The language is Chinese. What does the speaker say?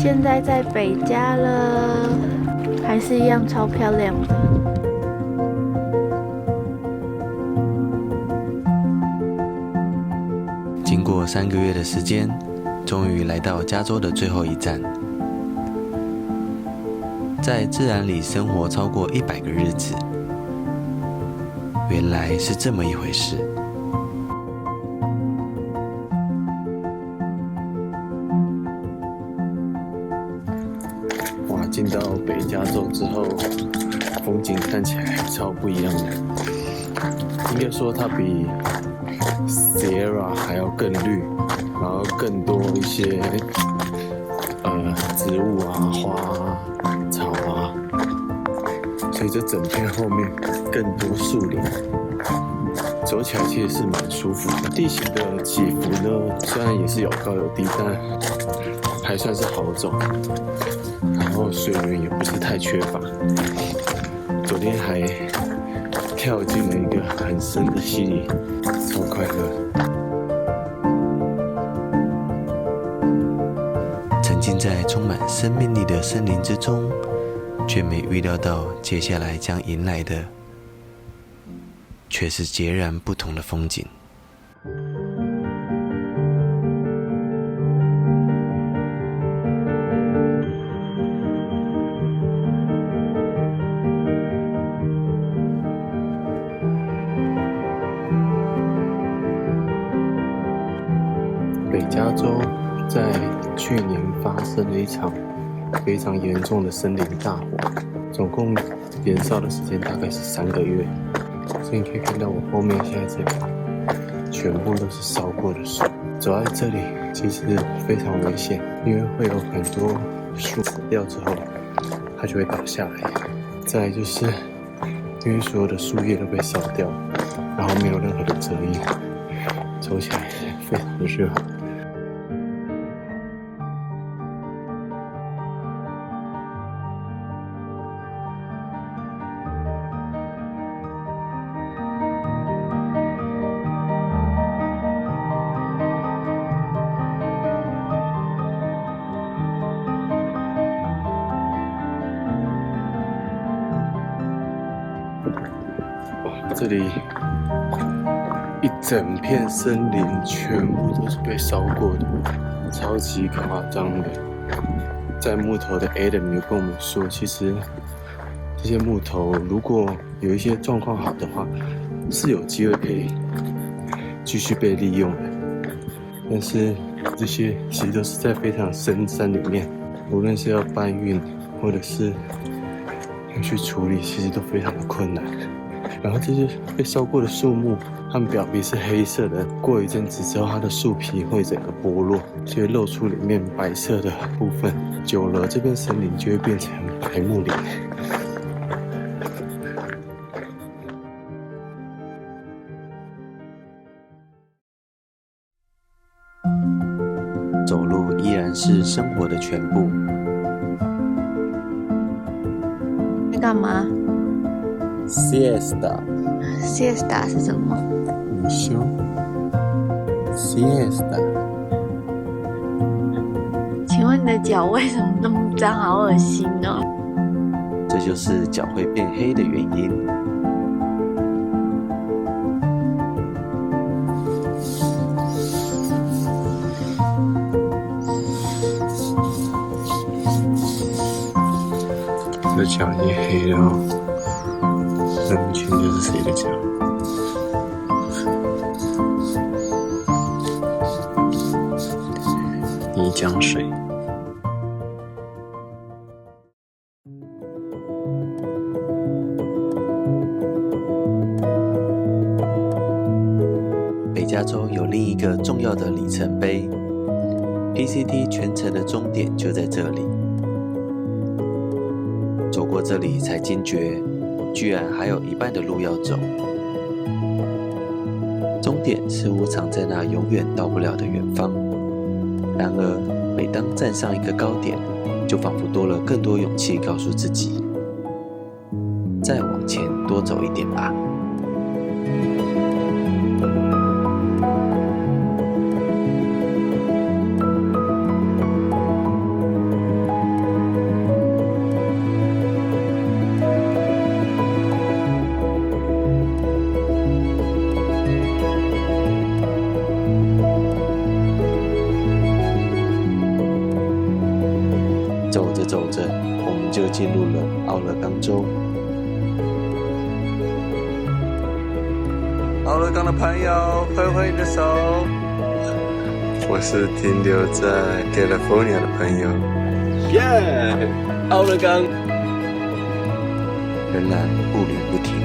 现在在北加了，还是一样超漂亮的。经过3个月的时间，终于来到加州的最后一站。在自然里生活超过100个日子，原来是这么一回事。哇，进到北加州之后，风景看起来超不一样的。应该说它比 Sierra 还要更绿，然后更多一些植物啊、花啊、草啊，所以这整片后面更多树林，走起来其实是蛮舒服的。地形的起伏呢，虽然也是有高有低，但还算是好走。然后水源也不是太缺乏。昨天还跳进了一个很深的溪里，超快乐。沉浸在充满生命力的森林之中，却没预料到接下来将迎来的却是截然不同的风景。北加州在去年发生了一场非常严重的森林大火，总共燃烧的时间大概是3个月。所以你可以看到我后面现在这里全部都是烧过的树，走在这里其实非常危险，因为会有很多树死掉之后它就会倒下来。再来就是因为所有的树叶都被烧掉，然后没有任何的遮阴，走起来非常的热。这里一整片森林全部都是被烧过的，超级夸张的。在木头的 Adam 有跟我们说，其实这些木头如果有一些状况好的话，是有机会可以继续被利用的。但是这些其实都是在非常深山里面，无论是要搬运或者是要去处理，其实都非常的困难。然后这些被烧过的树木，它们表皮是黑色的，过一阵子之后，它的树皮会整个剥落，就会露出里面白色的部分。久了，这片森林就会变成白木林。走路依然是生活的全部。你干嘛 Siesta ？Siesta 是什么？午休。Siesta。请问你的脚为什么那么脏？好恶心哦！这就是脚会变黑的原因。这脚已经黑了哦。分不清这是谁的脚。泥浆水。北加州有另一个重要的里程碑 ，PCT 全程的终点就在这里。走过这里才惊觉，居然还有一半的路要走。终点似乎藏在那永远到不了的远方。然而，每当站上一个高点，就仿佛多了更多勇气，告诉自己，再往前多走一点吧。我们就进入了奥勒冈州。奥勒冈的朋友，挥挥你的手。我是停留在 California 的朋友。耶！奥勒冈仍然步履不停。